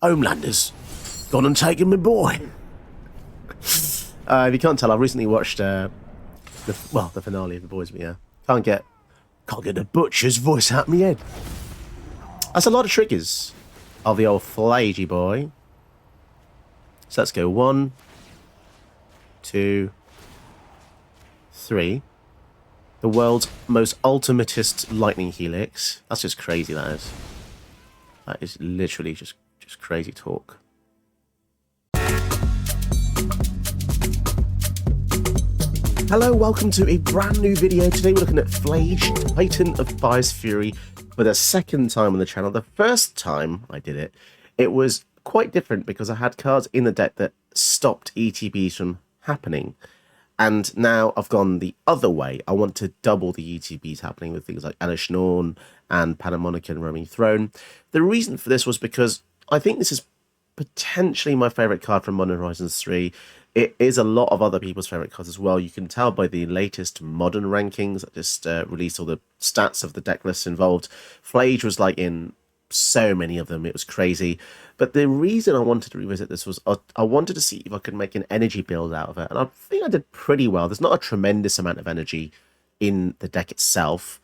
Homelanders, gone and taken my boy. If you can't tell, I've recently watched the finale of The Boys, but yeah, can't get the butcher's voice out of my head. That's a lot of triggers of the old Phlage boy. So let's go 1, 2, 3. The world's most ultimatist lightning helix. That's just crazy, that is. That is literally just crazy talk. Hello, welcome to a brand new video. Today we're looking at Phlage, Titan of Fire's Fury, for the second time on the channel. The first time I did it, it was quite different because I had cards in the deck that stopped ETBs from happening. And now I've gone the other way. I want to double the ETBs happening with things like Escalating and Panamonican and Roaming Throne. The reason for this was because I think this is potentially my favourite card from Modern Horizons 3. It is a lot of other people's favourite cards as well. You can tell by the latest modern rankings that just released all the stats of the deck lists involved. Phlage was like in so many of them, it was crazy. But the reason I wanted to revisit this was I wanted to see if I could make an energy build out of it, and I think I did pretty well. There's not a tremendous amount of energy in the deck itself,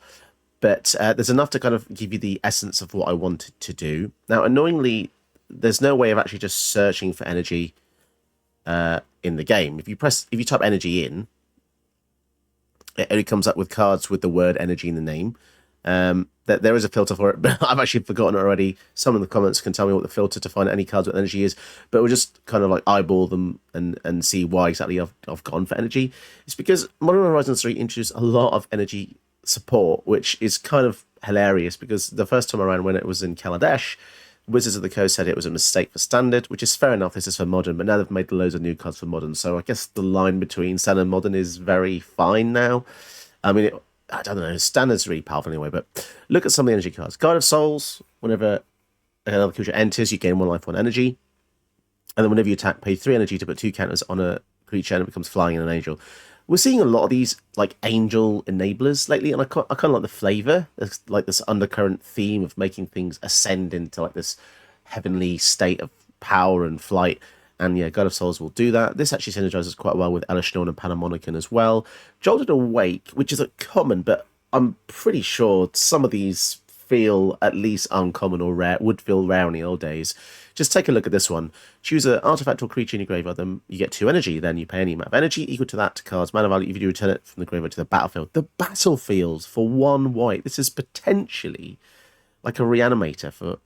but there's enough to kind of give you the essence of what I wanted to do. Now, annoyingly, there's no way of actually just searching for energy in the game. If you type energy in, it only comes up with cards with the word energy in the name. That there is a filter for it, but I've actually forgotten it already. Some of the comments can tell me what the filter to find any cards with energy is, but we'll just kind of like eyeball them and see why exactly I've gone for energy. It's because Modern Horizons 3 introduced a lot of energy support, which is kind of hilarious because the first time around when it was in Kaladesh, Wizards of the Coast said it was a mistake for Standard, which is fair enough, this is for Modern, but now they've made loads of new cards for Modern, so I guess the line between Standard and Modern is very fine now. I mean, I don't know, Standard's really powerful anyway, but look at some of the energy cards. Guide of Souls, whenever another creature enters, you gain 1 life, 1 energy. And then whenever you attack, pay 3 energy to put 2 counters on a creature and it becomes flying and an angel. We're seeing a lot of these like angel enablers lately, and I kind of like the flavour. There's like this undercurrent theme of making things ascend into like this heavenly state of power and flight. And yeah, God of Souls will do that. This actually synergizes quite well with Elishnorn and Panamonican as well. Jolted Awake, which is a common, but I'm pretty sure some of these feel at least uncommon or rare, would feel rare in the old days. Just take a look at this one. Choose an artifact or creature in your graveyard, then you get 2 energy. Then you pay any amount of energy equal to that card's mana value if you do return it from the graveyard to the battlefield. The battlefield for 1 white. This is potentially like a reanimator for,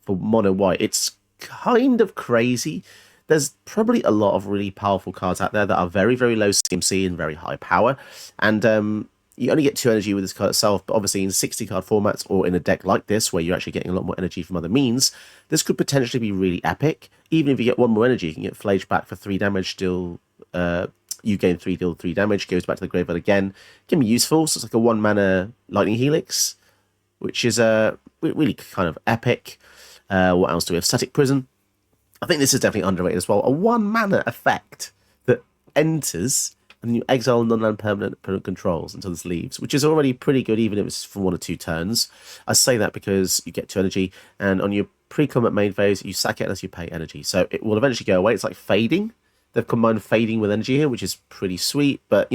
for mono white. It's kind of crazy. There's probably a lot of really powerful cards out there that are very, very low CMC and very high power. And you only get 2 energy with this card itself, but obviously in 60 card formats or in a deck like this, where you're actually getting a lot more energy from other means, this could potentially be really epic. Even if you get 1 more energy, you can get Phlage back for 3 damage, still you gain 3, deal 3 damage, goes back to the graveyard again. It can be useful, so it's like a 1 mana lightning helix, which is really kind of epic. What else do we have? Static Prison. I think this is definitely underrated as well. A 1 mana effect that enters and you exile non-land permanent opponent controls until this leaves, which is already pretty good even if it's for 1 or 2 turns. I say that because you get 2 energy, and on your pre-combat main phase, you sack it unless you pay energy. So it will eventually go away. It's like fading. They've combined fading with energy here, which is pretty sweet. But,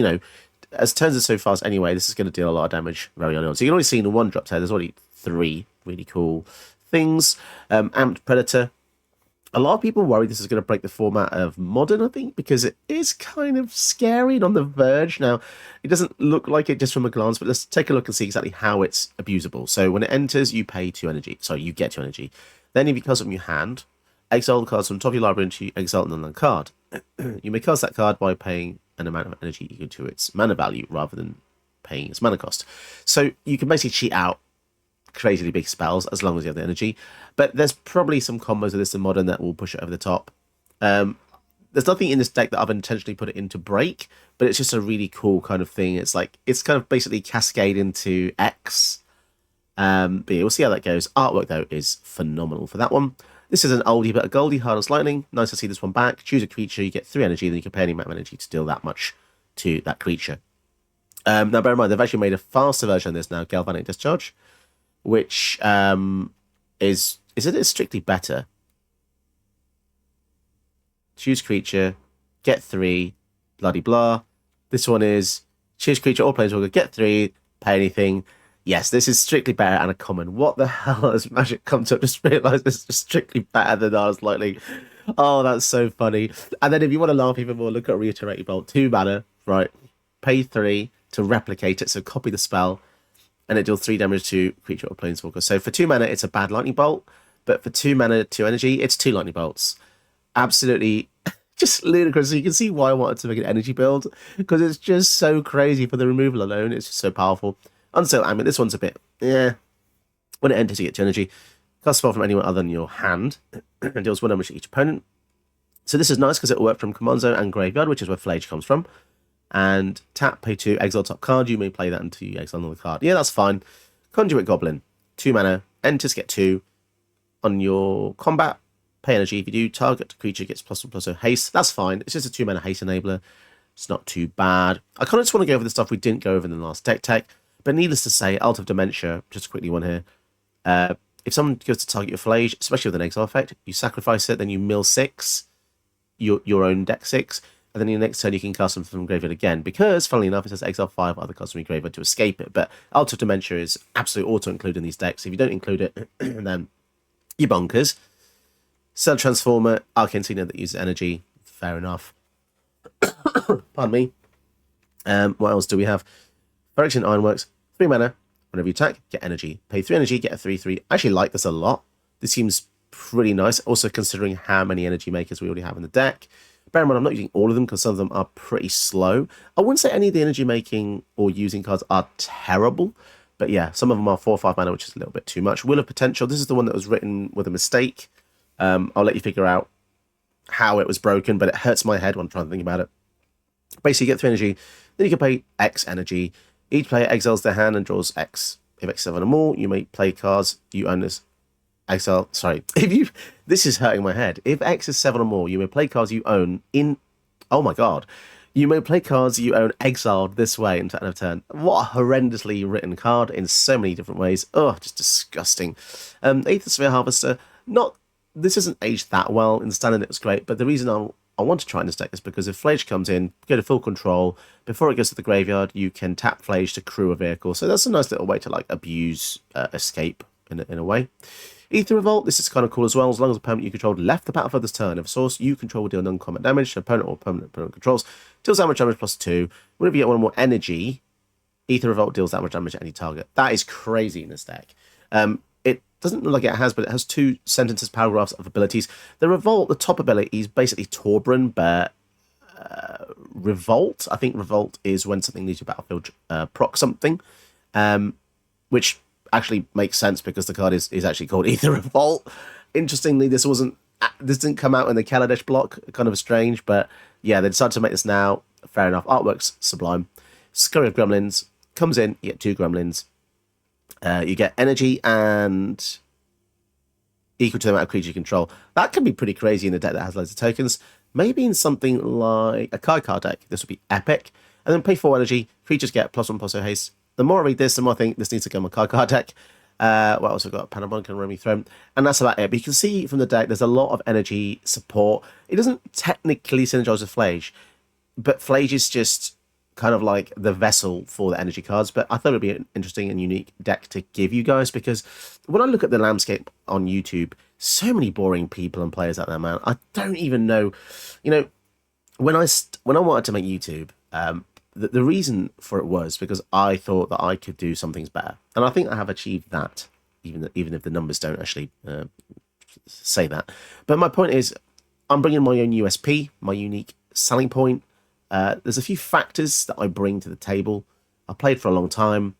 as turns are so fast anyway, this is going to deal a lot of damage very early on. So you can already see in the 1 drop here, there's already 3 really cool things. Amped Predator. A lot of people worry this is going to break the format of Modern, I think, because it is kind of scary and on the verge. Now, it doesn't look like it just from a glance, but let's take a look and see exactly how it's abusable. So when it enters, you pay 2 energy. Sorry, you get 2 energy. Then if you cast it from your hand, exile the cards from the top of your library into exile another card. You may cast that card by paying an amount of energy equal to its mana value rather than paying its mana cost. So you can basically cheat out crazily big spells as long as you have the energy, but there's probably some combos of this in Modern that will push it over the top. There's nothing in this deck that I've intentionally put it into break, but it's just a really cool kind of thing. It's kind of basically cascade into X. But yeah, we'll see how that goes. Artwork though is phenomenal for that one. This is an oldie but a goldie, hard as lightning. Nice to see this one back. Choose a creature, you get 3 energy, then you can pay any amount of energy to deal that much to that creature. Now bear in mind, they've actually made a faster version of this now, Galvanic Discharge, which is it strictly better? choose creature, get 3, bloody blah. This one is choose creature or planeswalker, get 3, pay anything. Yes, this is strictly better and a common. What the hell has Magic come to? I just realised this is strictly better than I was likely. Oh, that's so funny. And then if you want to laugh even more, look at Reiterating Bolt. 2 mana, right? Pay 3 to replicate it, so copy the spell, and it deals 3 damage to creature or planeswalker. So for 2 mana, it's a bad lightning bolt, but for 2 mana, 2 energy, it's 2 lightning bolts. Absolutely just ludicrous. So you can see why I wanted to make an energy build, because it's just so crazy for the removal alone. It's just so powerful. Unsealed Ambient, this one's a bit, when it enters, you get 2 energy. Cast a spell from anyone other than your hand, and deals 1 damage to each opponent. So this is nice because it'll work from Command Zone and Graveyard, which is where Phlage comes from. And tap, pay 2, exile top card. You may play that until you exile another card. Yeah, that's fine. Conduit Goblin, 2 mana, enters, get 2. On your combat, pay energy. If you do, target creature gets +1/+0 haste. That's fine. It's just a 2 mana haste enabler. It's not too bad. I kind of just want to go over the stuff we didn't go over in the last deck tech. But needless to say, Alt of Dementia, just a quickly one here. If someone goes to target your Phlage, especially with an exile effect, you sacrifice it, then you mill 6, your own deck 6, and then your next turn you can cast them from graveyard again. Because, funnily enough, it says exile 5 other cards from your graveyard to escape it. But Alt of Dementia is absolutely auto-included in these decks. If you don't include it, then you're bonkers. Cell Transformer, Arcane Signet that uses energy. Fair enough. Pardon me. What else do we have? Phyrexian Ironworks, 3 mana. Whenever you attack, get energy. Pay 3 energy, get a 3/3. I actually like this a lot. This seems pretty nice, also considering how many energy makers we already have in the deck. Bear in mind, I'm not using all of them because some of them are pretty slow. I wouldn't say any of the energy making or using cards are terrible, but yeah, some of them are 4 or 5 mana, which is a little bit too much. Wheel of Potential, this is the one that was written with a mistake. I'll let you figure out how it was broken, but it hurts my head when I'm trying to think about it. Basically, you get 3 energy, then you can pay X energy. Each player exiles their hand and draws X. If X is 7 or more, you may play cards you own as exile. Sorry, this is hurting my head. If X is 7 or more, you may play cards you own in. Oh my god, you may play cards you own exiled this way until end of turn. What a horrendously written card in so many different ways. Oh, just disgusting. Aether Sphere Harvester. This isn't aged that well. In standard, it was great, but the reason I want to try in this deck is because if Phlage comes in, go to full control, before it goes to the graveyard, you can tap Phlage to crew a vehicle. So that's a nice little way to like abuse escape in a way. Aether Revolt, this is kind of cool as well. As long as a permanent you controlled left the battlefield this turn, if a source you control will deal non-combat damage to opponent or permanent controls, deals that much damage +2. Whenever you get 1 more energy, Aether Revolt deals that much damage to any target. That is crazy in this deck. It doesn't look like it has, but it has 2 sentences, paragraphs of abilities. The Revolt, the top ability is basically Torbrun, but Revolt. I think Revolt is when something needs your battlefield proc something, which actually makes sense because the card is actually called Aether Revolt. Interestingly, this didn't come out in the Kaladesh block. Kind of strange, but yeah, they decided to make this now. Fair enough. Artwork's sublime. Scurry of Gremlins comes in. You get 2 Gremlins. You get energy and equal to the amount of creature you control. That can be pretty crazy in a deck that has loads of tokens. Maybe in something like a card deck, this would be epic. And then pay 4 energy. Creatures get +1/+0 haste. The more I read this, the more I think this needs to go on my card deck. What else have we got? Panabon and Remy Throne. And that's about it. But you can see from the deck, there's a lot of energy support. It doesn't technically synergize with Phlage, but Phlage is just kind of like the vessel for the energy cards. But I thought it would be an interesting and unique deck to give you guys, because when I look at the landscape on YouTube, so many boring people and players out there, man. I don't even know. You know, when I wanted to make YouTube, the reason for it was because I thought that I could do some things better, and I think I have achieved that, even if the numbers don't actually say that. But my point is, I'm bringing my own USP, my unique selling point. There's a few factors that I bring to the table. I played for a long time.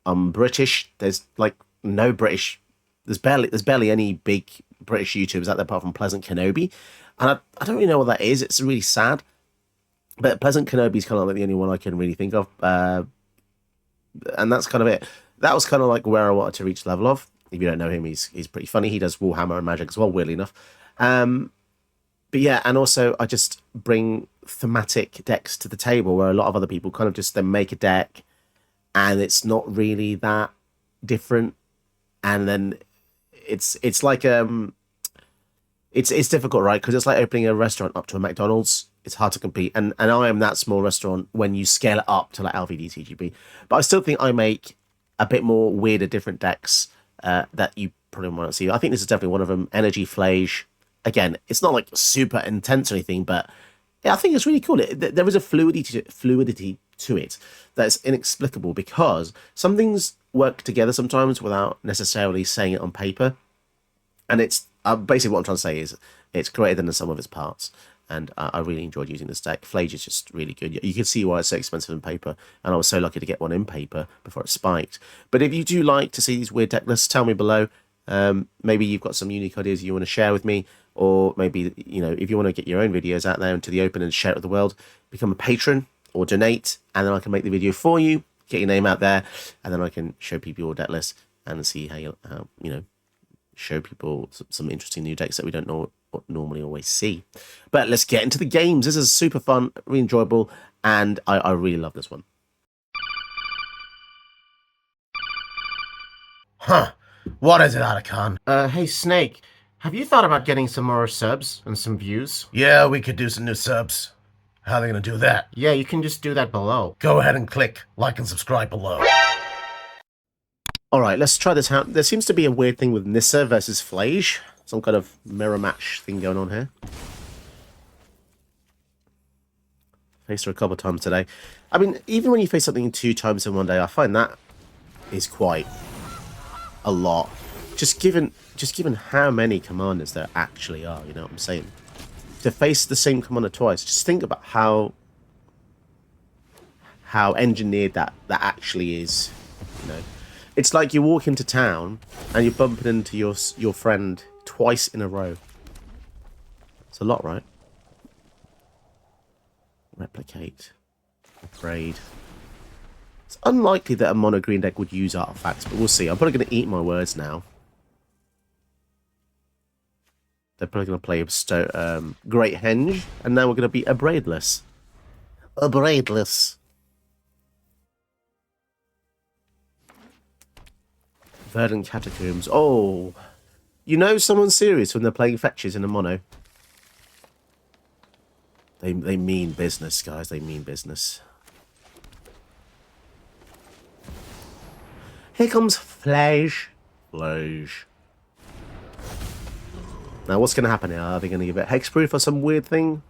I'm British. There's like no British. There's barely any big British YouTubers out there apart from Pleasant Kenobi, and I don't really know what that is. It's really sad. But Pleasant Kenobi is kind of like the only one I can really think of, and that's kind of it. That was kind of like where I wanted to reach the level of. If you don't know him, he's pretty funny. He does Warhammer and Magic as well, weirdly enough. But yeah, and also I just bring thematic decks to the table where a lot of other people kind of just then make a deck, and it's not really that different. And then it's like it's difficult, right? Because it's like opening a restaurant up to a McDonald's. It's hard to compete, and I am that small restaurant when you scale it up to like LVD TGB. But I still think I make a bit more weirder, different decks that you probably might not see. I think this is definitely one of them. Energy Phlage. Again, it's not like super intense or anything, but yeah, I think it's really cool. There is a fluidity to it that's inexplicable because some things work together sometimes without necessarily saying it on paper. And it's basically what I'm trying to say is it's greater than the sum of its parts. And I really enjoyed using this deck. Phlage is just really good. You can see why it's so expensive in paper. And I was so lucky to get one in paper before it spiked. But if you do like to see these weird deck lists, tell me below. Maybe you've got some unique ideas you want to share with me. Or maybe, you know, if you want to get your own videos out there into the open and share it with the world, become a patron or donate. And then I can make the video for you, get your name out there. And then I can show people your deck list and see how you know, show people some interesting new decks that we don't normally always see. But let's get into the games. This is super fun, really enjoyable, and I really love this one. Huh. What is it, Atakan? Hey Snake, have you thought about getting some more subs and some views? Yeah, we could do some new subs. How are they gonna do that? Yeah, you can just do that below. Go ahead and click like and subscribe below. Alright, let's try this out. There seems to be a weird thing with Nissa versus Phlage. Some kind of mirror match thing going on here. Faced her a couple of times today. I mean, even when you face something 2 times in one day, I find that is quite a lot. Just given how many commanders there actually are, you know what I'm saying? To face the same commander twice, just think about how engineered that actually is, you know. It's like you walk into town and you're bumping into your friend twice in a row. It's a lot, right? Replicate. Upgrade. It's unlikely that a mono green deck would use artifacts, but we'll see. I'm probably going to eat my words now. They're probably going to play Great Henge, and now we're going to be a Braidless. A Braidless. Verdant Catacombs. Oh, you know someone's serious when they're playing fetches in a mono. They mean business, guys. They mean business. Here comes Phlage. Phlage. Now, what's going to happen here? Are they going to give it hexproof or some weird thing?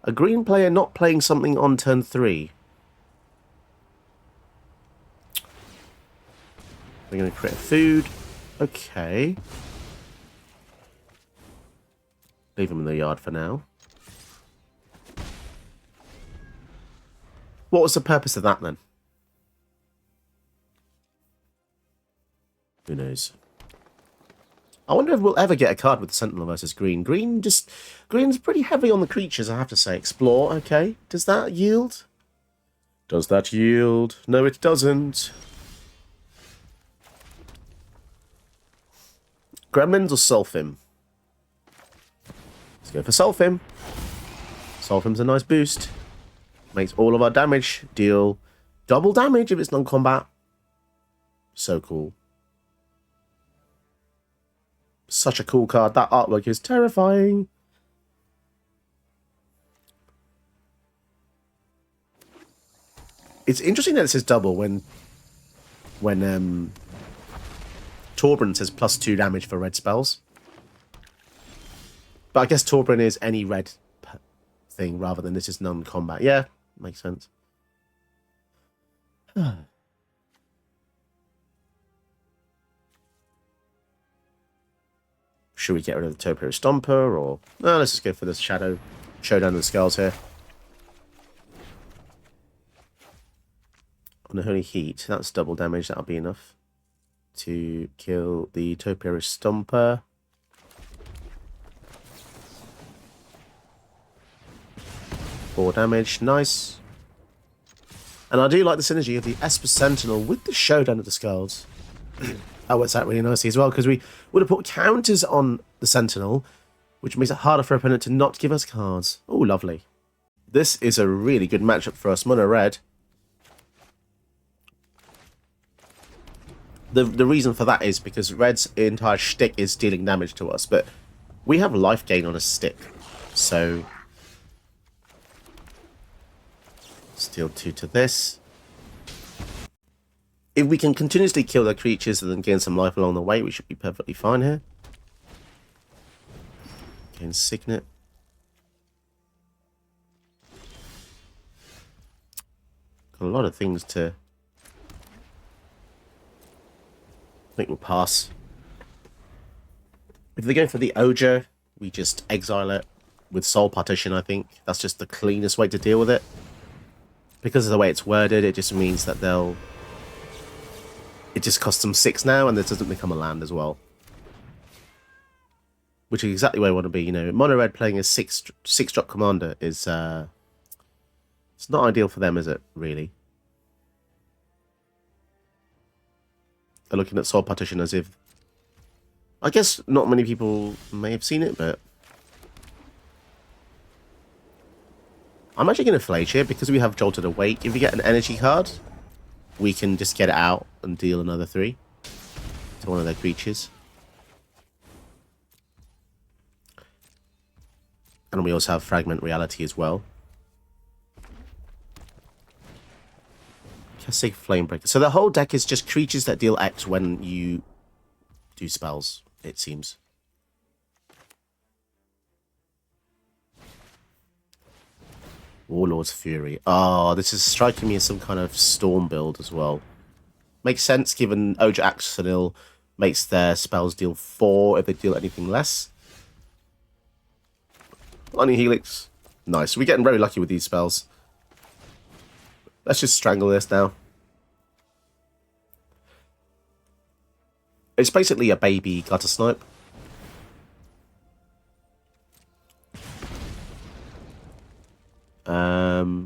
A green player not playing something on turn 3. We're going to create food. Okay. Leave him in the yard for now. What was the purpose of that then? Who knows? I wonder if we'll ever get a card with Sentinel versus Green. Green's pretty heavy on the creatures, I have to say. Explore, okay. Does that yield? Does that yield? No, it doesn't. Gremlins or Sulfim? Let's go for Sulfim. Sulfim's a nice boost. Makes all of our damage deal double damage if it's non-combat. So cool. Such a cool card. That artwork is terrifying. It's interesting that it says double when Torbran says +2 damage for red spells. But I guess Torbran is any red thing rather than this is non-combat. Yeah, makes sense. Should we get rid of the Topiary Stomper or... No, let's just go for this Showdown of the Skulls here. On a Holy Heat, that's double damage, that'll be enough to kill the Topiary Stomper. Four damage, nice. And I do like the synergy of the Esper Sentinel with the Showdown of the Skulls. That works out really nicely as well, because we would have put counters on the Sentinel, which makes it harder for our opponent to not give us cards. Oh, lovely. This is a really good matchup for us. Mono red. the reason for that is because Red's entire shtick is dealing damage to us, but we have life gain on a stick, so let's deal 2 to this. If we can continuously kill the creatures and then gain some life along the way, we should be perfectly fine here. Gain Signet. Got a lot of things to... I think we'll pass. If they go for the Ojo, we just exile it with Soul Partition, I think. That's just the cleanest way to deal with it. Because of the way it's worded, it just means that they'll... It just costs them 6 now, and this doesn't become a land as well. Which is exactly where I want to be, you know. Mono Red playing a 6-drop commander is... it's not ideal for them, is it, really? They're looking at Soul Partition as if... I guess not many people may have seen it, but... I'm actually going to Phlage here, because we have Jolted Awake. If we get an energy card, we can just get it out and deal another 3 to one of their creatures. And we also have Fragment Reality as well. Casig Flamebreaker. So the whole deck is just creatures that deal X when you do spells, it seems. Warlord's Fury. Oh, this is striking me as some kind of Storm build as well. Makes sense, given Ojo Axonil makes their spells deal 4 if they deal anything less. Lightning Helix. Nice. We're getting very lucky with these spells. Let's just strangle this now. It's basically a baby Gutter Snipe.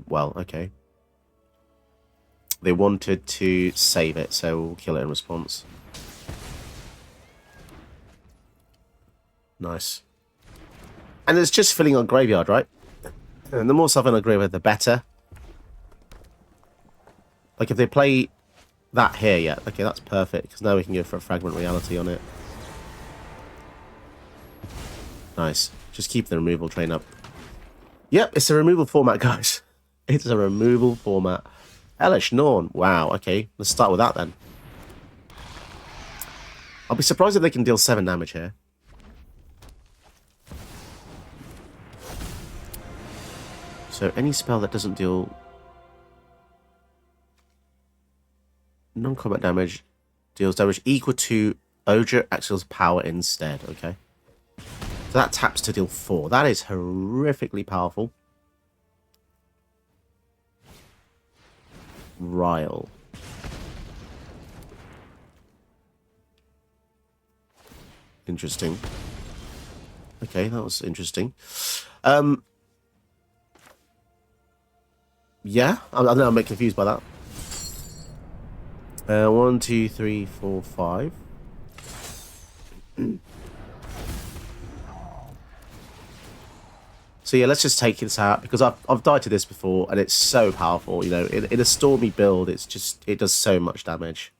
Well, okay. They wanted to save it, so we'll kill it in response. Nice. And it's just filling our graveyard, right? And the more stuff in our graveyard, the better. Like, if they play that here, yeah, okay, that's perfect, because now we can go for a Fragment Reality on it. Nice. Just keep the removal train up. Yep, it's a removal format, guys. It's a removal format. Hellish Norn. Wow, okay. Let's start with that then. I'll be surprised if they can deal 7 damage here. So any spell that doesn't deal non-combat damage deals damage equal to Ojo Axel's power instead. Okay. So that taps to deal 4. That is horrifically powerful. Ryle. Interesting. Okay, that was interesting. Yeah, I know I'm a bit confused by that. 1, 2, 3, 4, 5. So yeah, let's just take this out, because I've died to this before, and it's so powerful. You know, in a stormy build, it does so much damage.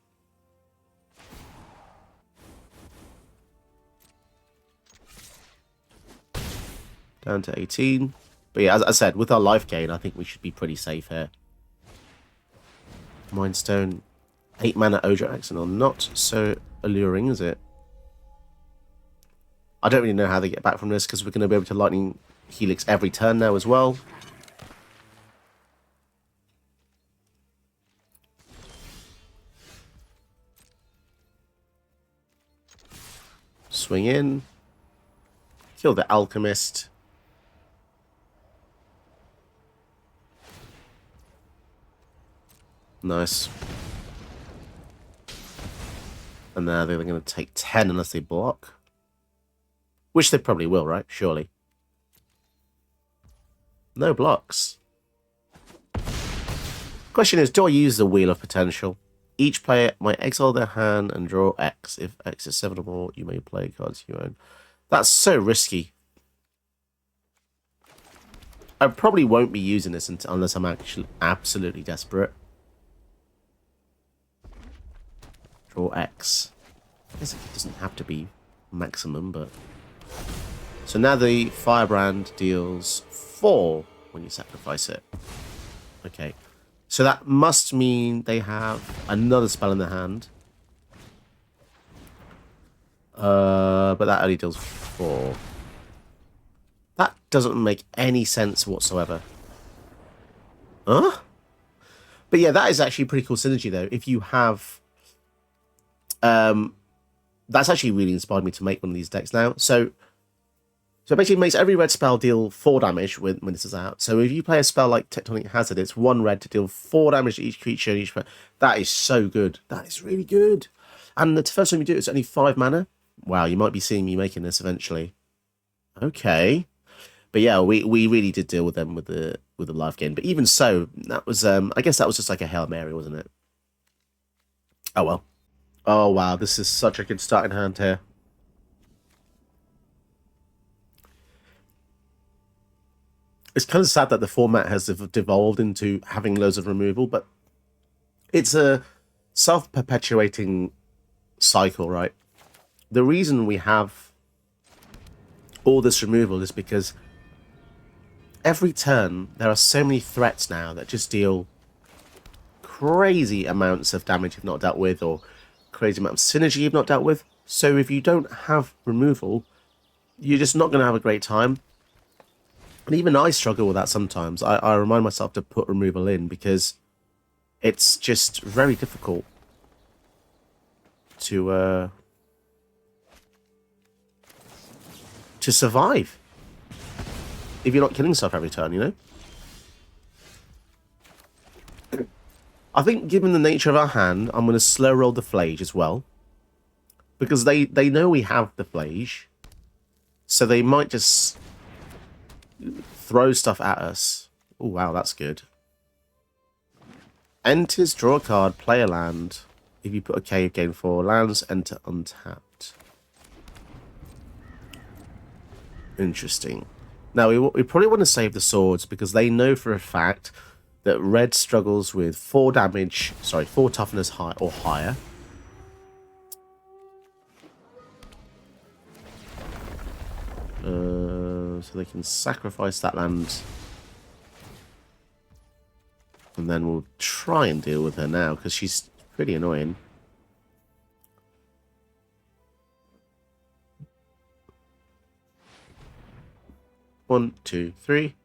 Down to 18. But yeah, as I said, with our life gain, I think we should be pretty safe here. Mind Stone, 8 mana Ojo Axonil, not so alluring, is it? I don't really know how they get back from this, because we're going to be able to Lightning Helix every turn now as well. Swing in. Kill the Alchemist. Nice. And now they're going to take 10 unless they block. Which they probably will, right? Surely. No blocks. Question is, do I use the Wheel of Potential? Each player might exile their hand and draw X. If X is 7 or more, you may play cards you own. That's so risky. I probably won't be using this unless I'm actually absolutely desperate. Draw X. I guess it doesn't have to be maximum, but... So now the Firebrand deals 4 when you sacrifice it. Okay. So that must mean they have another spell in their hand. But that only deals 4. That doesn't make any sense whatsoever. Huh? But yeah, that is actually pretty cool synergy, though. If you have... that's actually really inspired me to make one of these decks now. So it basically makes every red spell deal 4 damage when this is out. So if you play a spell like Tectonic Hazard, it's 1 red to deal 4 damage to each creature. That is so good. That is really good. And the first time you do it, it's only 5 mana. Wow, you might be seeing me making this eventually. Okay. But yeah, we really did deal with them with the life gain. But even so, that was I guess that was just like a Hail Mary, wasn't it? Oh well. Oh wow, this is such a good starting hand here. It's kind of sad that the format has devolved into having loads of removal, but it's a self-perpetuating cycle, right? The reason we have all this removal is because every turn there are so many threats now that just deal crazy amounts of damage you've not dealt with, or crazy amount of synergy you've not dealt with. So if you don't have removal, you're just not going to have a great time. And even I struggle with that sometimes. I remind myself to put removal in because it's just very difficult to survive if you're not killing stuff every turn, you know? I think given the nature of our hand, I'm going to slow roll the Phlage as well. Because they know we have the Phlage. So they might just throw stuff at us. Oh, wow, that's good. Enters, draw a card, play a land. If you put a cave, gain 4 lands, enter untapped. Interesting. Now, we probably want to save the swords because they know for a fact that red struggles with 4 damage, sorry, 4 toughness high or higher. So they can sacrifice that land. And then we'll try and deal with her now because she's pretty annoying. One, two, three.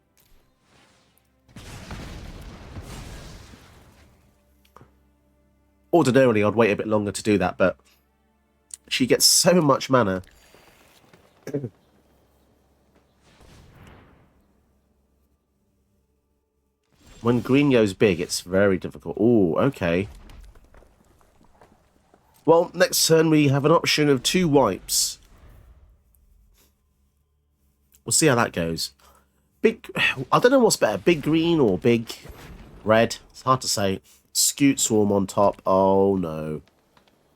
Ordinarily, I'd wait a bit longer to do that, but she gets so much mana. When green goes big, it's very difficult. Oh, okay. Well, next turn we have an option of 2 wipes. We'll see how that goes. Big, I don't know what's better, big green or big red. It's hard to say. Scoot Swarm on top. Oh, no.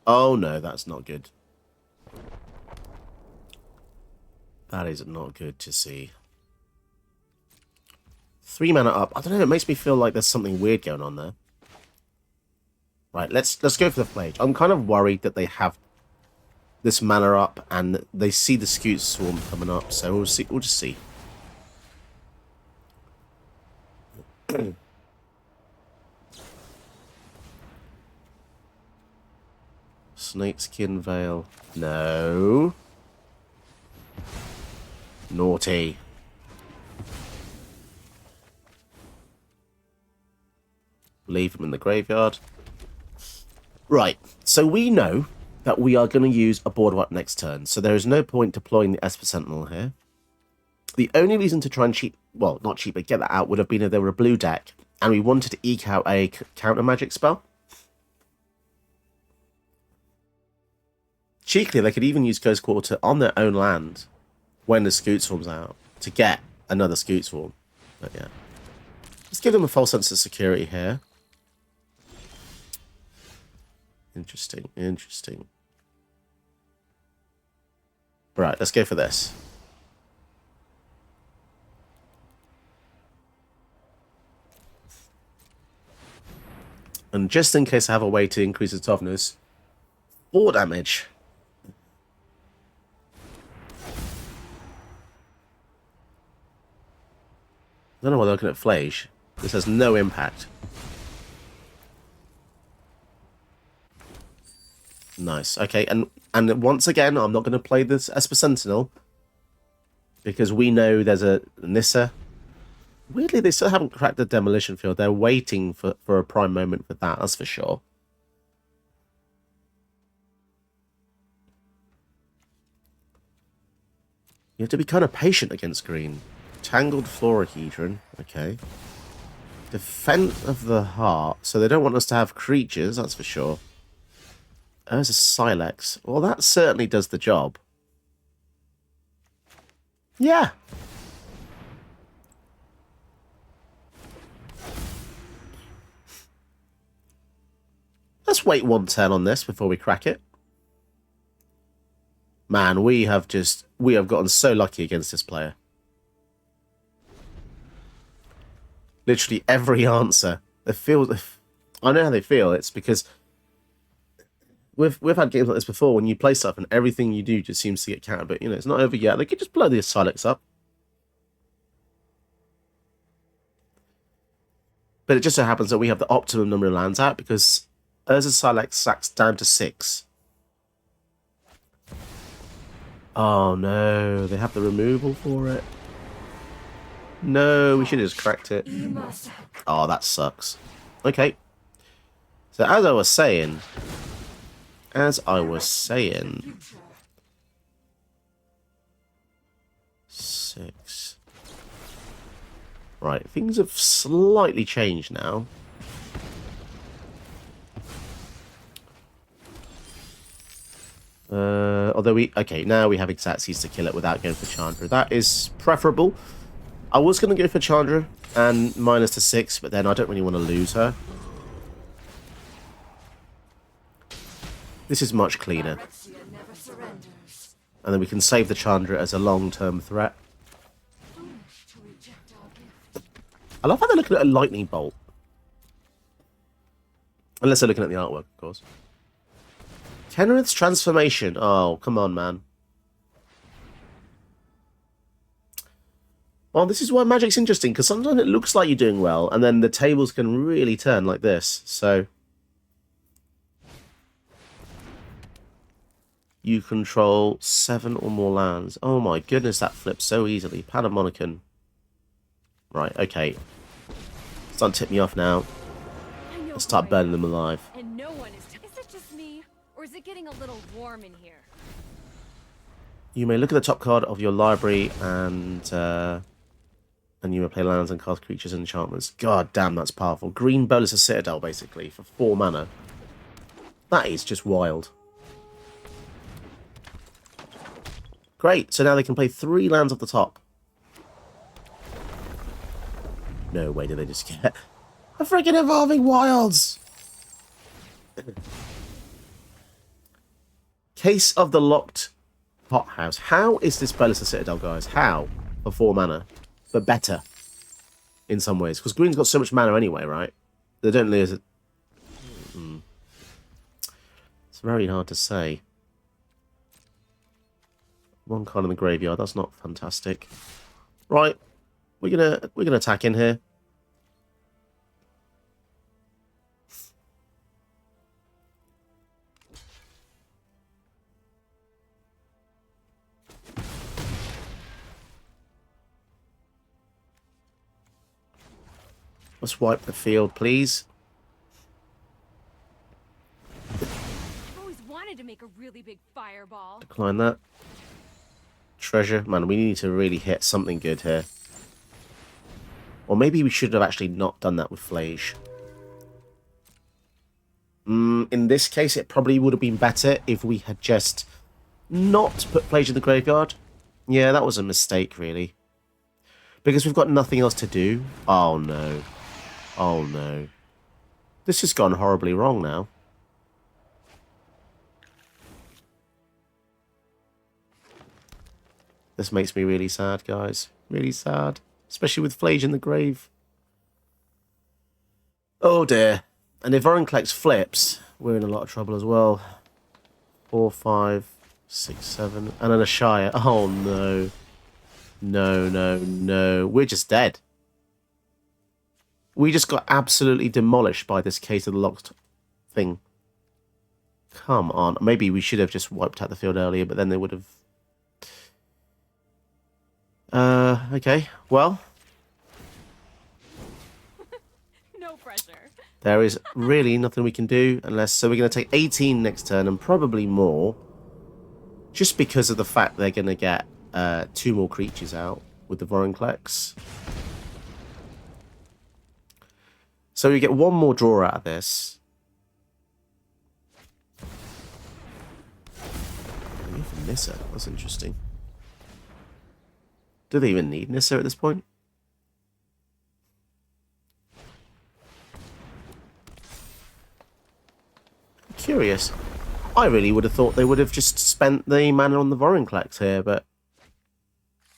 Oh, no, that's not good. That is not good to see. 3 mana up. I don't know, it makes me feel like there's something weird going on there. Right, let's go for the Phlage. I'm kind of worried that they have this mana up and they see the Scoot Swarm coming up, so we'll see. We'll just see. Snakeskin Veil. No. Naughty. Leave him in the graveyard. Right, so we know that we are going to use a board wipe next turn, so there is no point deploying the Esper Sentinel here. The only reason to try and cheat, well, not cheat, but get that out would have been if there were a blue deck, and we wanted to eke out a counter magic spell. Cheekily, they could even use Ghost Quarter on their own land when the Scoot Swarm's out to get another Scoot Swarm. But yeah. Let's give them a false sense of security here. Interesting, interesting. Right, let's go for this. And just in case I have a way to increase the toughness, 4 damage. I don't know why they're looking at Phlage. This has no impact. Nice. Okay, and once again, I'm not going to play this Esper Sentinel because we know there's a Nissa. Weirdly, they still haven't cracked the demolition field. They're waiting for a prime moment for that, that's for sure. You have to be kind of patient against green. Tangled Florahedron. Okay. Defense of the Heart. So they don't want us to have creatures, that's for sure. There's a Silex. Well, that certainly does the job. Yeah. Let's wait 1 turn on this before we crack it. Man, we have gotten so lucky against this player. Literally every answer. I know how they feel. It's because we've had games like this before when you play stuff and everything you do just seems to get countered. But, you know, it's not over yet. They could just blow the Silex up. But it just so happens that we have the optimum number of lands out because Urza's Silex sacks down to 6. Oh no, they have the removal for it. No, we should have just cracked it. Oh, that sucks. Okay. So as I was saying... 6. Right, things have slightly changed now. Although now we have Xaxis to kill it without going for Chandra. That is preferable. I was going to go for Chandra and minus to 6, but then I don't really want to lose her. This is much cleaner. And then we can save the Chandra as a long-term threat. I love how they're looking at a lightning bolt. Unless they're looking at the artwork, of course. Kenrith's transformation. Oh, come on, man. Well, this is why Magic's interesting, because sometimes it looks like you're doing well, and then the tables can really turn like this. So you control 7 or more lands. Oh my goodness, that flips so easily. Panamonican. Right, okay. Starting to tip me off now. Let's start burning them alive. And no one is it just me? Or is it getting a little warm in here? You may look at the top card of your library and you may play lands and cast creatures and enchantments. God damn, that's powerful. Green Bolus a Citadel, basically, for 4 mana. That is just wild. Great, so now they can play 3 lands off the top. No way did they just get a freaking Evolving Wilds! Case of the Locked Hothouse. How is this Bolus a Citadel, guys? How? For 4 mana. But better. In some ways. Because green's got so much mana anyway, right? They don't lose it. It's very hard to say. 1 card in the graveyard. That's not fantastic. Right. We're gonna attack in here. Let's wipe the field, please. I've always wanted to make a really big fireball. Decline that. Treasure. Man, we need to really hit something good here. Or maybe we should have actually not done that with Phlage. In this case, it probably would have been better if we had just not put Phlage in the graveyard. Yeah, that was a mistake, really. Because we've got nothing else to do. Oh, no. Oh, no. This has gone horribly wrong now. This makes me really sad, guys. Really sad. Especially with Phlage in the grave. Oh, dear. And if Vorinclex flips, we're in a lot of trouble as well. 4, 5, 6, 7, and then a Shire. Oh no. No, no, no. We're just dead. We just got absolutely demolished by this Case of the Locked thing. Come on. Maybe we should have just wiped out the field earlier, but then they would have... okay. Well, No pressure. there is really nothing we can do unless... So we're going to take 18 next turn and probably more. Just because of the fact they're going to get 2 more creatures out with the Vorinclex. So we get 1 more draw out of this. Even Nissa, that's interesting. Do they even need Nissa at this point? I'm curious. I really would have thought they would have just spent the mana on the Vorinclex here, but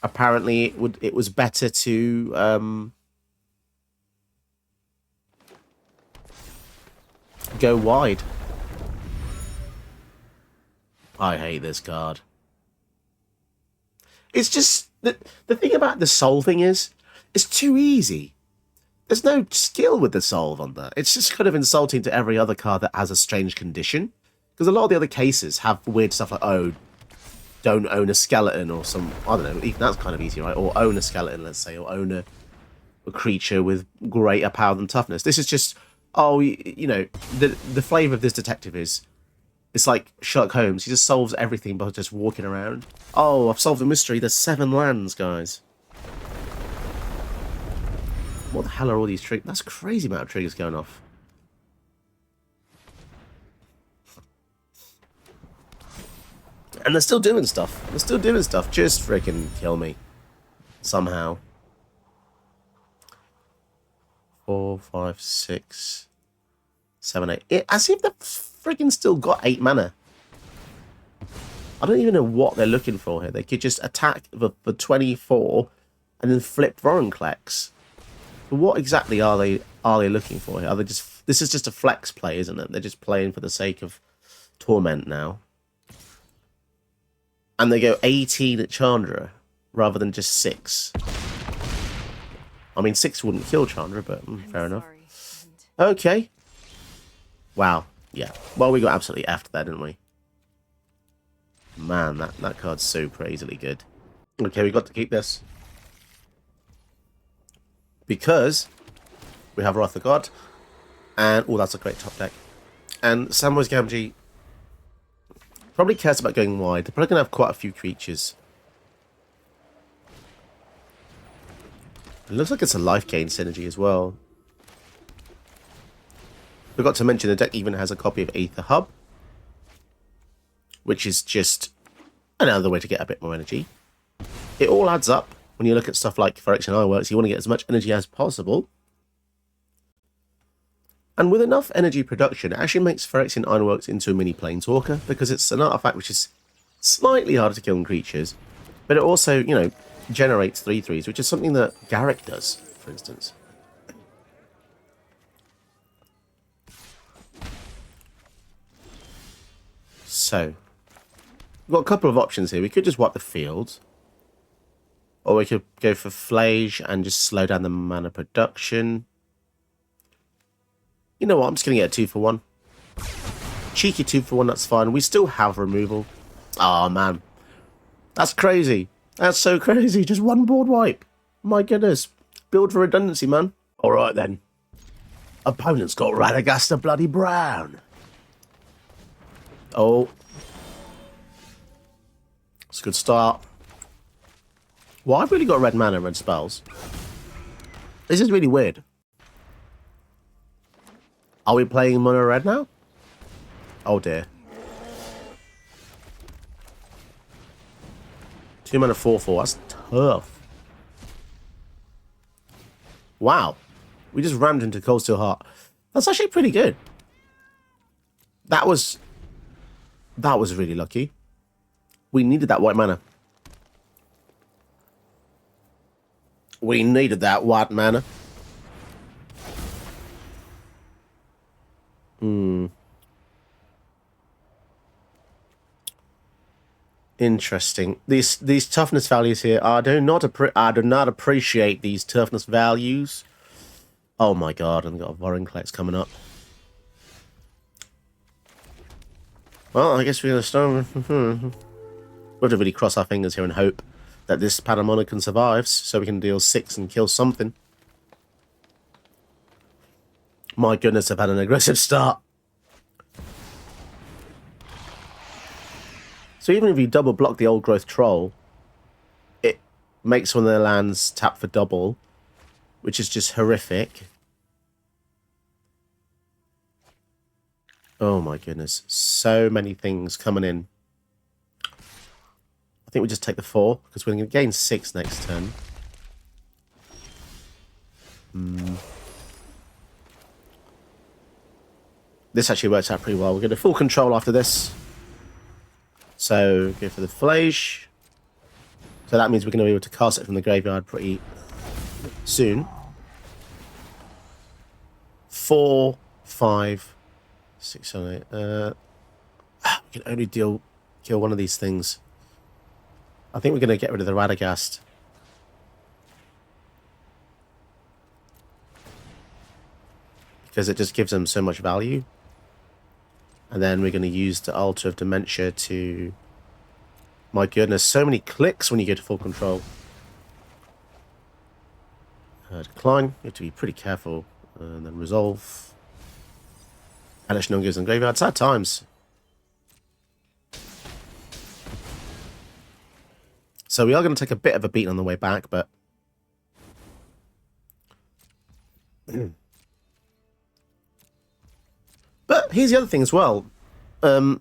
apparently it was better to go wide. I hate this card. It's just the thing about the solving is it's too easy. There's no skill with the solve on that. It's just kind of insulting to every other card that has a strange condition. Because a lot of the other cases have weird stuff like, oh, don't own a skeleton or some, I don't know, even that's kind of easy, right? Or own a skeleton, let's say, or own a creature with greater power than toughness. This is just, oh, you know, the flavour of this detective is, it's like Sherlock Holmes. He just solves everything by just walking around. Oh, I've solved a mystery. There's 7 lands, guys. What the hell are all these triggers? That's a crazy amount of triggers going off. And they're still doing stuff. They're still doing stuff. Just freaking kill me. Somehow. 4, 5, 6, 7, 8. As if they've freaking still got 8 mana. I don't even know what they're looking for here. They could just attack for 24 and then flip Vorinclex. But what exactly are they looking for here? Are they just... This is just a flex play, isn't it? They're just playing for the sake of torment now. And they go 18 at Chandra rather than just 6. I mean, 6 wouldn't kill Chandra, but fair enough. Okay. Wow. Yeah. Well, we got absolutely effed there, didn't we? Man, that card's so crazily good. Okay, we got to keep this. Because we have Wrath of God. And, oh, that's a great top deck. And Samwise Gamgee probably cares about going wide. They're probably going to have quite a few creatures. It looks like it's a life gain synergy as well. Forgot to mention the deck even has a copy of Aether Hub, which is just another way to get a bit more energy. It all adds up when you look at stuff like Phyrexian Ironworks. You want to get as much energy as possible. And with enough energy production, it actually makes Phyrexian Ironworks into a mini Planeswalker, because it's an artifact which is slightly harder to kill than creatures, but it also, you know, generates 3/3s, which is something that Garrick does, for instance. So, we've got a couple of options here. We could just wipe the field, or we could go for Phlage and just slow down the mana production. You know what, I'm just going to get a 2-for-1. Cheeky 2-for-1, that's fine. We still have removal. Oh, man. That's crazy. That's so crazy. Just 1 board wipe. My goodness. Build for redundancy, man. Alright, then. Opponent's got Radagast bloody Brown. Oh. It's a good start. Well, I've really got red mana and red spells. This is really weird. Are we playing mono red now? Oh dear. 2 mana 4/4. That's tough. Wow. We just rammed into Cold Steel Heart. That's actually pretty good. That was really lucky. We needed that white mana. We needed that white mana. Interesting. These toughness values here, I do not appreciate these toughness values. Oh my god, I've got a Vorinclex coming up. Well, I guess we're gonna start. We'll have to really cross our fingers here and hope that this Panamonican survives, so we can deal 6 and kill something. My goodness, I've had an aggressive start. So even if you double block the old growth troll, it makes one of their lands tap for double, which is just horrific. Oh my goodness, so many things coming in. I think we just take the 4, because we're going to gain 6 next turn. This actually works out pretty well. We're going to full control after this. So, go for the Phlage. So that means we're going to be able to cast it from the graveyard pretty soon. 4, 5, 6, 7, 8. We can only kill one of these things. I think we're going to get rid of the Radagast. Because it just gives them so much value. And then we're going to use the Altar of Dementia to... My goodness, so many clicks when you go to full control. Decline, you have to be pretty careful. And then Resolve. Additional goes in graveyard. Sad times. So we are going to take a bit of a beat on the way back, but... But here's the other thing as well. That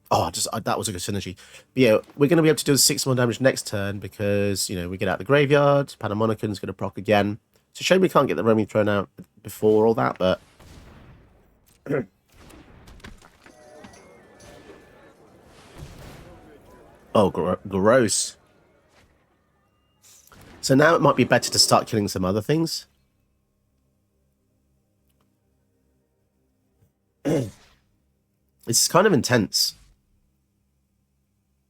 was a good synergy. But yeah, we're going to be able to do 6 more damage next turn because, you know, we get out the graveyard. Panamonican's going to proc again. It's a shame we can't get the roaming thrown out before all that, but... Oh, gross. So now it might be better to start killing some other things. It's kind of intense.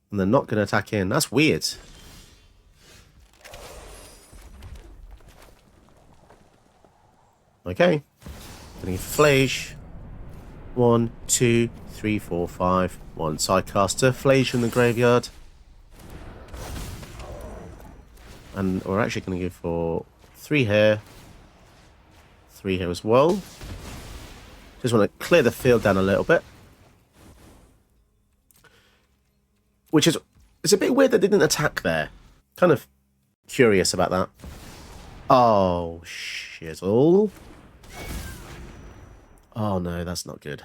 And they're not going to attack in. That's weird. Okay. Getting a Phlage. 1, 2, 3, 4, 5. 1 Sidecaster. Phlage in the graveyard. And we're actually going to go for 3 here. 3 here as well. Just want to clear the field down a little bit. Which is... It's a bit weird that they didn't attack there. Kind of curious about that. Oh, shizzle. Oh no, that's not good.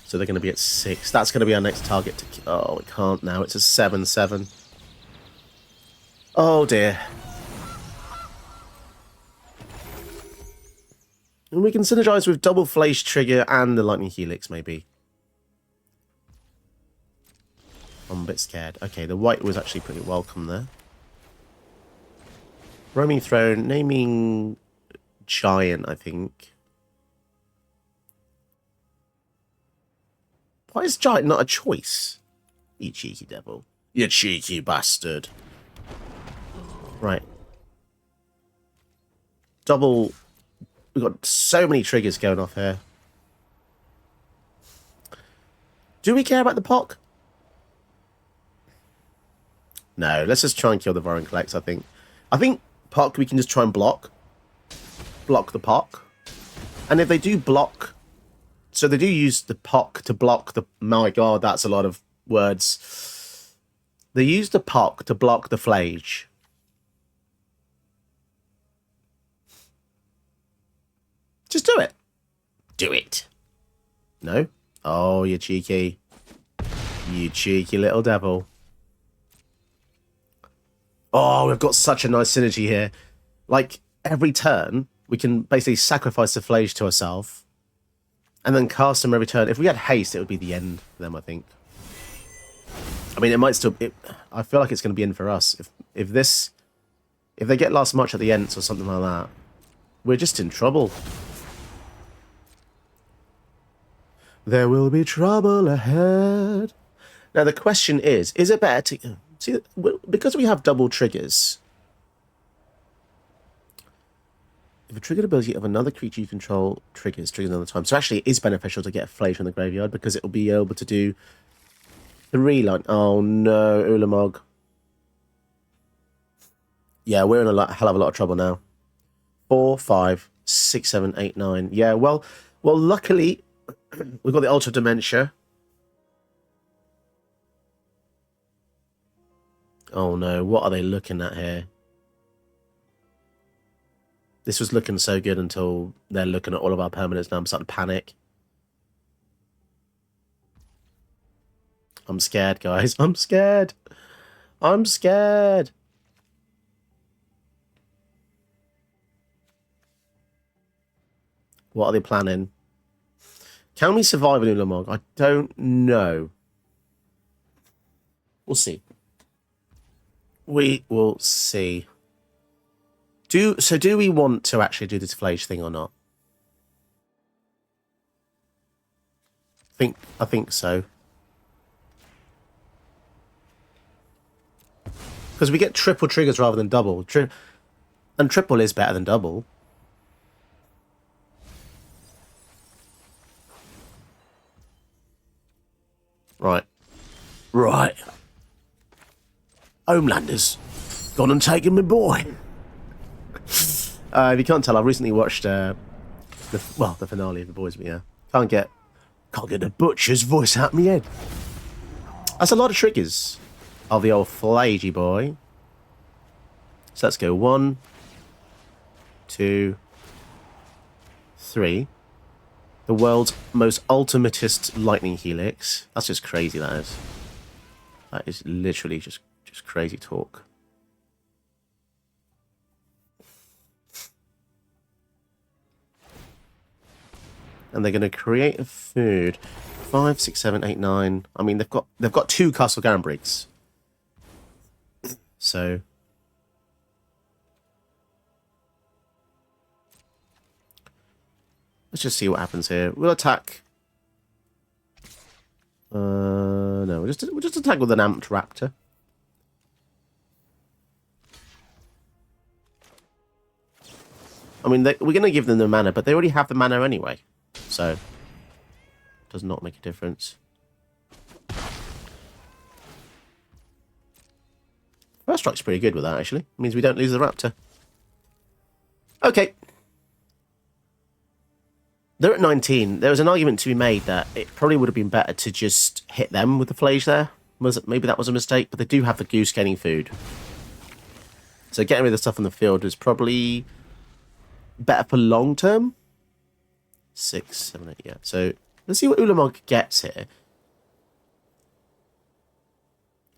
So they're going to be at 6. That's going to be our next target to kill. Oh, it can't now. It's a 7/7. Oh dear. And we can synergize with double Phlage trigger and the lightning helix, maybe. I'm a bit scared. Okay, the white was actually pretty welcome there. Roaming throne, naming giant, I think. Why is giant not a choice? You cheeky devil. You cheeky bastard. Right. Double... We've got so many triggers going off here. Do we care about the POC? No, let's just try and kill the Vorinclex, I think. I think POC we can just try and block. Block the POC. And if they do block... So they do use the POC to block the... My god, that's a lot of words. They use the POC to block the Phlage. Just do it. Do it. No? Oh, you cheeky. You cheeky little devil. Oh, we've got such a nice synergy here. Like, every turn, we can basically sacrifice the Phlage to ourselves. And then cast them every turn. If we had haste, it would be the end for them, I think. I mean, it might still... I feel like it's going to be in for us. If they get last march at the Ents or something like that, we're just in trouble. There will be trouble ahead. Now the question is it better to... See, because we have double triggers... If a triggered ability of another creature you control triggers another time. So actually it is beneficial to get a Phlage from the graveyard because it will be able to do 3 line. Oh no, Ulamog. Yeah, we're in a hell of a lot of trouble now. 4, 5, 6, 7, 8, 9. Yeah, well, luckily we've got the Altar of Dementia. Oh no, what are they looking at here? This was looking so good until they're looking at all of our permanents now. I'm starting to panic. I'm scared, guys. I'm scared. I'm scared. What are they planning? Can we survive an Ulamog? I don't know. We'll see. We will see. Do we want to actually do this Phlage thing or not? I think so. Because we get triple triggers rather than double. And triple is better than double. Right. Right. Homelanders. Gone and taken my boy. If you can't tell, I've recently watched the finale of The Boys, but yeah. Can't get the butcher's voice out of my head. That's a lot of triggers of the old Phlagey boy. So let's go 1, 2, 3. The world's most ultimatist lightning helix. That's just crazy, that is. That is literally just crazy talk. And they're going to create a food. 5, 6, 7, 8, 9. I mean, they've got 2 Castle Gambricks. So let's just see what happens here. We'll attack. No, we'll just attack with an Amped Raptor. I mean, we're going to give them the mana, but they already have the mana anyway. So, does not make a difference. First strike's pretty good with that, actually. It means we don't lose the Raptor. Okay. They're at 19. There was an argument to be made that it probably would have been better to just hit them with the Phlage there. Maybe that was a mistake, but they do have the goose gaining food. So getting rid of the stuff on the field is probably better for long term. 6, 7, 8, yeah. So let's see what Ulamog gets here.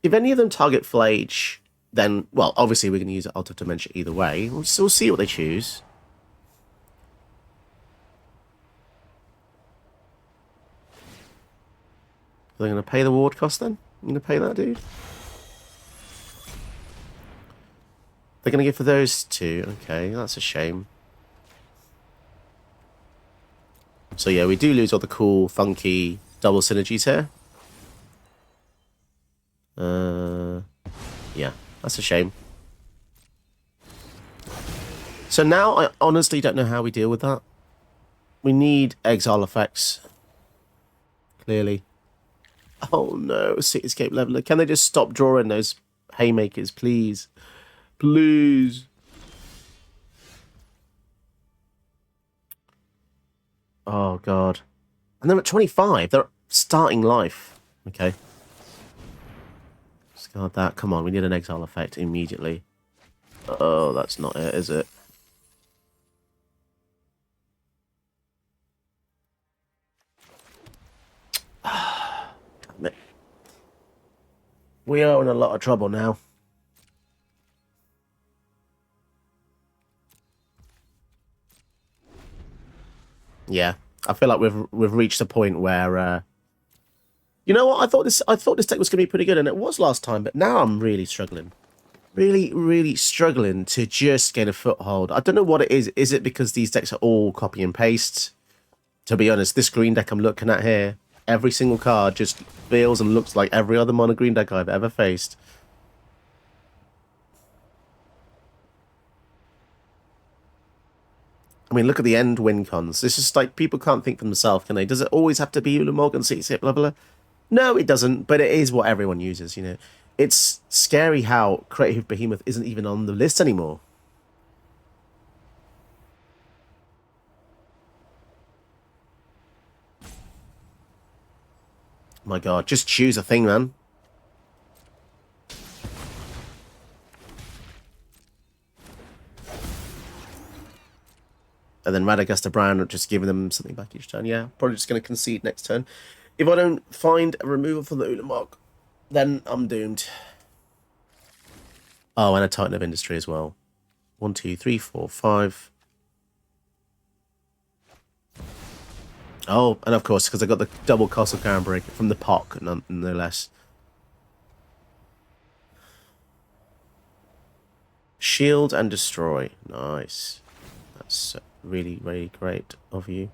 If any of them target Phlage, then, well, obviously we're going to use Altar of Dementia either way. We'll see what they choose. Are they going to pay the ward cost then? You going to pay that, dude? They're going to go for those 2. Okay, that's a shame. So yeah, we do lose all the cool, funky double synergies here. Yeah, that's a shame. So now I honestly don't know how we deal with that. We need exile effects. Clearly. Oh no, Cityscape Leveler. Can they just stop drawing those haymakers, please? Please. Oh, God. And they're at 25. They're starting life. Okay. Discard that. Come on, we need an exile effect immediately. Oh, that's not it, is it? Damn it. We are in a lot of trouble now. Yeah, I feel like we've reached a point where you know what, I thought this deck was gonna be pretty good, and it was last time, but now I'm really struggling. Really struggling to just gain a foothold. I don't know what it is. Is it because these decks are all copy and paste? To be honest, this green deck I'm looking at here, every single card just feels and looks like every other mono green deck I've ever faced. I mean, look at the end win cons. It's just like people can't think for themselves, can they? Does it always have to be Ulamog and CC, blah, blah, blah? No, it doesn't, but it is what everyone uses, you know. It's scary how Creative Behemoth isn't even on the list anymore. My god, just choose a thing, man. And then Radagast Brown just giving them something back each turn. Yeah, probably just going to concede next turn. If I don't find a removal for the Ulamog, then I'm doomed. Oh, and a Titan of Industry as well. 1, 2, 3, 4, 5. Oh, and of course, because I got the double Castle Crown Break from the POC, no less. Shield and Destroy. Nice. That's really, really great of you.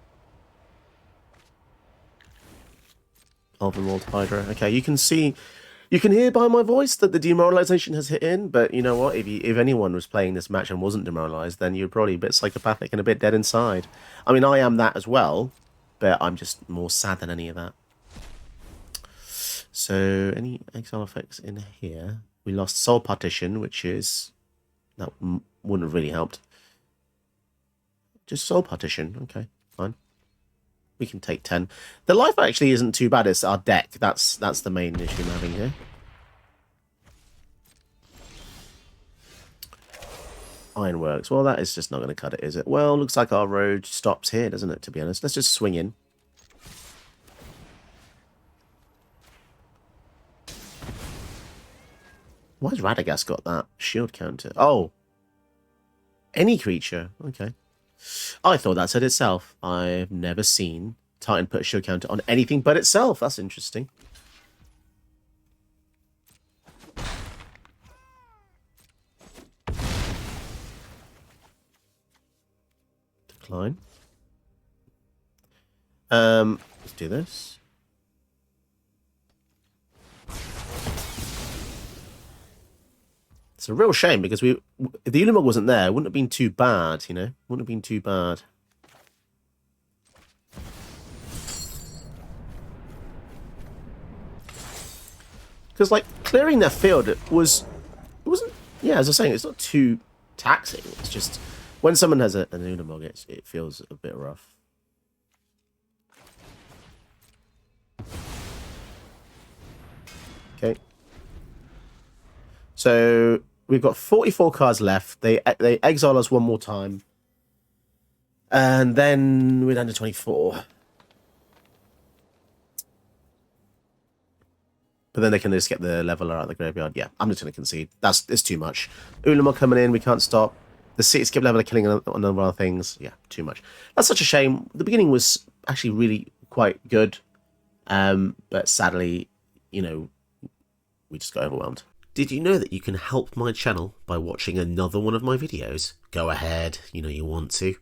Overworld Hydra. Okay, you can see, you can hear by my voice that the demoralization has hit in, but you know what? If anyone was playing this match and wasn't demoralized, then you're probably a bit psychopathic and a bit dead inside. I mean, I am that as well, but I'm just more sad than any of that. So, any exile effects in here? We lost Soul Partition, which is... that wouldn't have really helped. Just Soul Partition. Okay, fine. We can take 10. The life actually isn't too bad. It's our deck. That's the main issue I'm having here. Ironworks. Well, that is just not going to cut it, is it? Well, looks like our road stops here, doesn't it, to be honest? Let's just swing in. Why has Radagast got that shield counter? Oh. Any creature. Okay. I thought that said itself. I've never seen Titan put a shield counter on anything but itself. That's interesting. Decline. Let's do this. It's a real shame because if the Ulamog wasn't there, it wouldn't have been too bad, you know? Wouldn't have been too bad. Because, like, clearing their field, it wasn't, yeah, as I was saying, it's not too taxing. It's just, when someone has an Ulamog, it feels a bit rough. Okay. So... we've got 44 cards left. They exile us one more time. And then we're down to 24. But then they can just get the leveler out of the graveyard. Yeah, I'm just going to concede. It's too much. Ulamog coming in, we can't stop. The city skip leveler killing a number of other things. Yeah, too much. That's such a shame. The beginning was actually really quite good. But sadly, you know, we just got overwhelmed. Did you know that you can help my channel by watching another one of my videos? Go ahead, you know you want to.